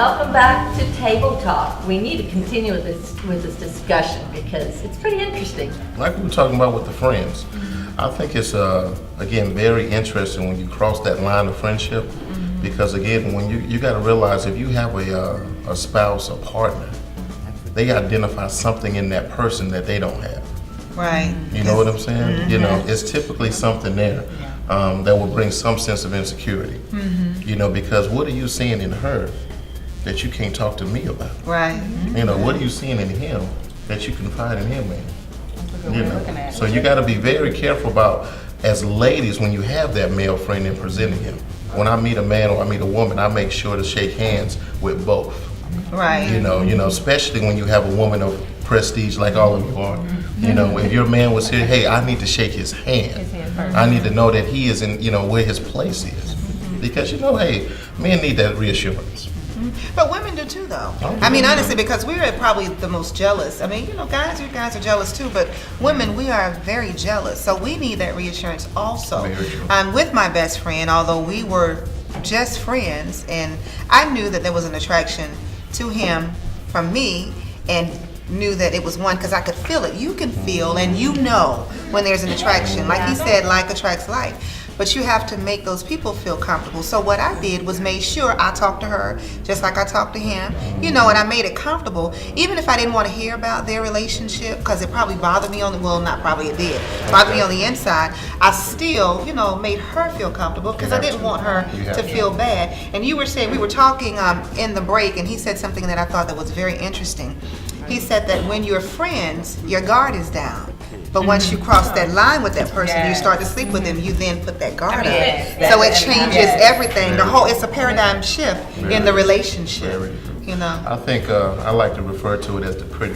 welcome back to Table Talk. We need to continue with this discussion because it's pretty interesting. Like we were talking about with the friends, I think it's again very interesting when you cross that line of friendship, because again when you got to realize if you have a spouse, a partner, they identify something in that person that they don't have. Right. You know what I'm saying? You know, it's typically something there that will bring some sense of insecurity. You know, because what are you seeing in her that you can't talk to me about? Right. You know, what are you seeing in him that you confide in him in? You know, so you got to be very careful about, as ladies, when you have that male friend and presenting him. When I meet a man or I meet a woman, I make sure to shake hands with both. Right. You know, especially when you have a woman of prestige like all of you are. You know, if your man was here, hey, I need to shake his hand. I need to know that he is in, where his place is. Because, hey, men need that reassurance. But women do too, though. I mean, honestly, because we're probably the most jealous. I mean, guys, you guys are jealous too, but women, we are very jealous. So we need that reassurance also. Very true. I'm with my best friend, although we were just friends, and I knew that there was an attraction to him from me, and knew that it was one because I could feel it. You can feel and when there's an attraction. Like he said, like attracts like. But you have to make those people feel comfortable. So what I did was made sure I talked to her just like I talked to him, and I made it comfortable. Even if I didn't want to hear about their relationship, because it probably bothered me it did, bothered me on the inside, I still, made her feel comfortable because I didn't want her to feel bad. And you were saying, we were talking in the break, and he said something that I thought that was very interesting. He said that when you're friends, your guard is down. But once you cross that line with that person, you start to sleep with them, you then put that guard up. So it changes everything. It's a paradigm shift in the relationship. I think I like to refer to it as the pretty.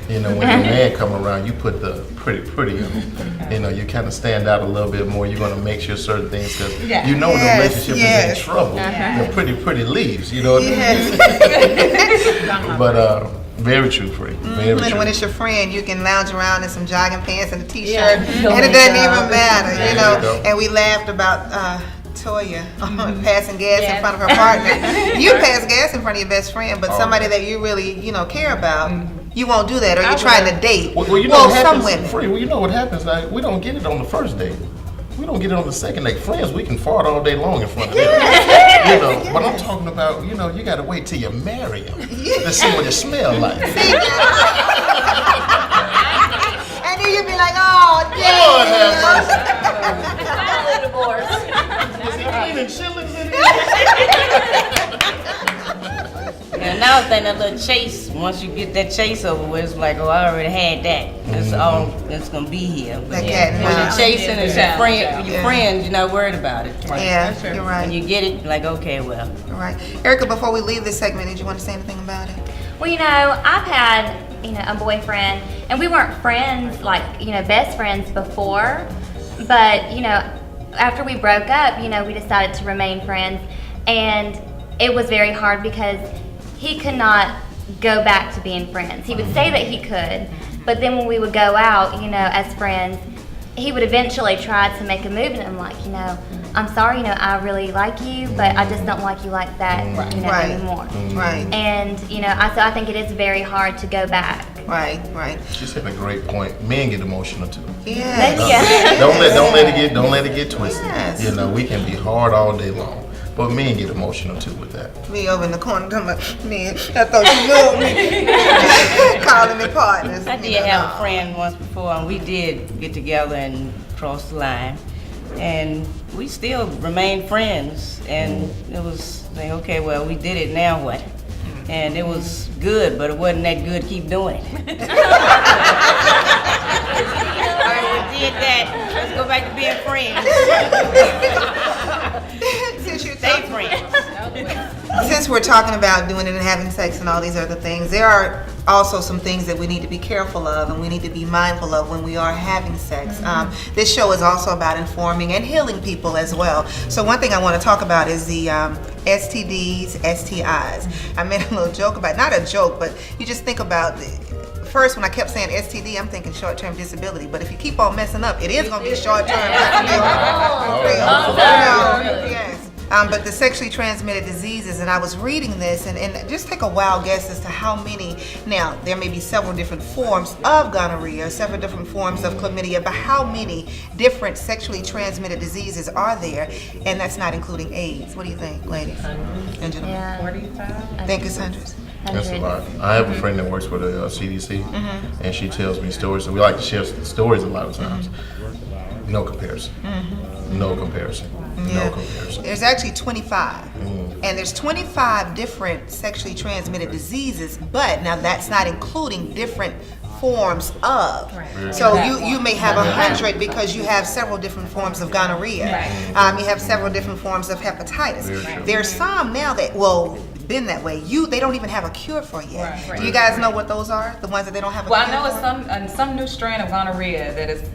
When your man come around, you put the pretty on. You kind of stand out a little bit more. You're going to make sure certain things, because the relationship is in trouble. The pretty leaves, you know what I mean? But very true, Free. Very true. When it's your friend, you can lounge around in some jogging pants and a t-shirt, and it doesn't even matter, And we laughed about Toya passing gas in front of her partner. You pass gas in front of your best friend, but somebody that you really, care about, you won't do that, or you're trying to date. Well, what happens, Free, you know what happens? Like, we don't get it on the first date. We don't get it on the second date. Friends, we can fart all day long in front of them. But I'm talking about, you got to wait till you marry them to see what it smells like. And then you'll be like, oh, dang. Finally divorced. Is he cleaning shillings in here? And another thing, that little chase, once you get that chase over with, it's like, oh, I already had that. That's all that's going to be here. But when you're chasing, it's your friends, you're not worried about it. Yeah, you're right. When you get it, like, okay, well. All right. Erica, before we leave this segment, did you want to say anything about it? Well, I've had, a boyfriend, and we weren't friends, like, best friends before, but, after we broke up, we decided to remain friends, and it was very hard because he could not go back to being friends. He would say that he could, but then when we would go out, as friends, he would eventually try to make a move, and I'm like, I'm sorry, I really like you, but I just don't like you like that, anymore. Right. And, so I think it is very hard to go back. Right. She said a great point. Men get emotional too. Yes. Don't let it get twisted. Yes. We can be hard all day long. But men get emotional too with that. Me over in the corner talking about, man, I thought you knew me. Calling me partners. I did have a friend once before, and we did get together and cross the line. And we still remained friends. And it was like, okay, well, we did it, now what? And it was good, but it wasn't that good to keep doing it. We did that. Let's go back to being friends. Stay friends. Since we're talking about doing it and having sex and all these other things, there are also some things that we need to be careful of and we need to be mindful of when we are having sex. This show is also about informing and healing people as well. So one thing I want to talk about is the STDs, STIs. I made a little joke about, not a joke, but you just think about first, when I kept saying STD, I'm thinking short-term disability. But if you keep on messing up, it is going to be short-term disability. Yes. But the sexually transmitted diseases, and I was reading this, and just take a wild guess as to how many. Now, there may be several different forms of gonorrhea, several different forms of chlamydia, but how many different sexually transmitted diseases are there? And that's not including AIDS. What do you think, ladies and gentlemen? Yeah. 45? I think it's hundreds. That's a lot. I have a friend that works for the CDC, and she tells me stories, and we like to share stories a lot of times. No comparison. No comparison. No comparison. There's actually 25. And there's 25 different sexually transmitted diseases, but now that's not including different forms of. So you may have 100 because you have several different forms of gonorrhea. You have several different forms of hepatitis. There's some now that, been that way. They don't even have a cure for yet. Do you guys know what those are? The ones that they don't have a cure for? Well, I know it's some new strain of gonorrhea that is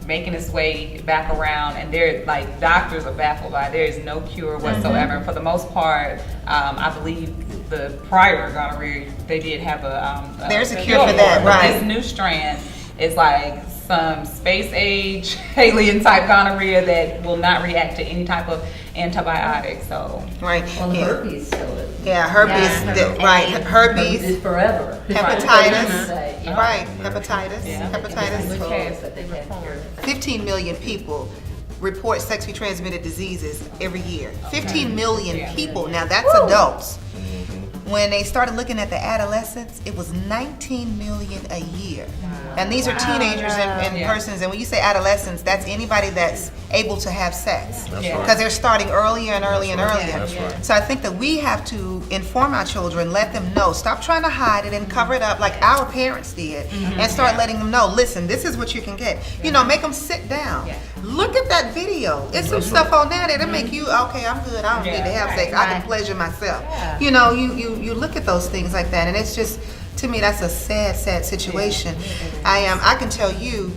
making its way back around, and they're like, doctors are baffled by it. There is no cure whatsoever. For the most part, I believe the prior gonorrhea, they did have a there's a cure for that, but right? This new strand is like some space age alien type gonorrhea that will not react to any type of antibiotic. So Right. Well, herpes still is. Yeah, herpes. Right. Herpes Herpes. is forever. Hepatitis. Yeah. Right. Hepatitis. Yeah. Hepatitis. 15 million people report sexually transmitted diseases every year. 15 million people. Now that's adults. When they started looking at the adolescents, it was 19 million a year. And these are teenagers and persons, and when you say adolescents, that's anybody that's able to have sex. Because they're starting earlier and earlier and earlier. That's right. So I think that we have to inform our children, let them know, stop trying to hide it and cover it up like our parents did, and start letting them know, listen, this is what you can get. You know, make them sit down. Look at that video. It's some stuff on there that'll make you, okay, I'm good, I don't need to have sex, I can pleasure myself. You know, you look at those things like that, and it's just, to me, that's a sad, sad situation. I can tell you,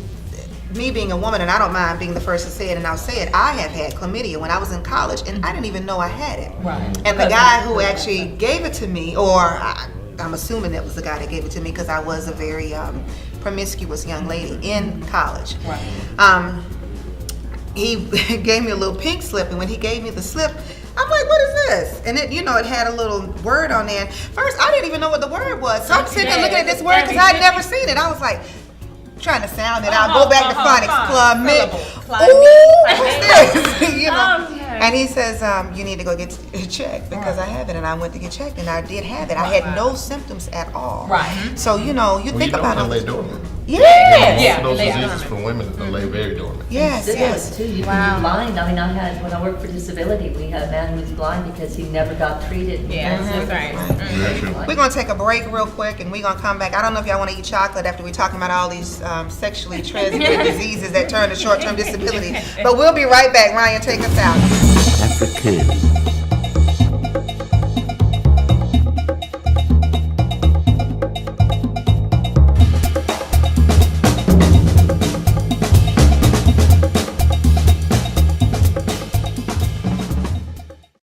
me being a woman, and I don't mind being the first to say it, and I'll say it, I have had chlamydia when I was in college, and I didn't even know I had it. And the guy who actually gave it to me, or I'm assuming it was the guy that gave it to me because I was a very promiscuous young lady in college. He gave me a little pink slip, and when he gave me the slip, I'm like, what is this? And it, it had a little word on there. First, I didn't even know what the word was. So I'm sitting there looking at this word because I'd never seen it. I was like, trying to sound it out. Go back to phonics. Ooh, what's this? And he says, you need to go get checked because I have it. And I went to get checked, and I did have it. I had no symptoms at all. So, you think about it. Dormant. Yes. Most of those diseases for women that lay very dormant. Yes, Syphilis yes. too. You can be blind. I mean, when I worked for disability, we had a man who was blind because he never got treated. Very true. We're going to take a break real quick, and we're going to come back. I don't know if y'all want to eat chocolate after we're talking about all these sexually transmitted diseases that turn to short-term disability. But we'll be right back. Ryan, take us out. African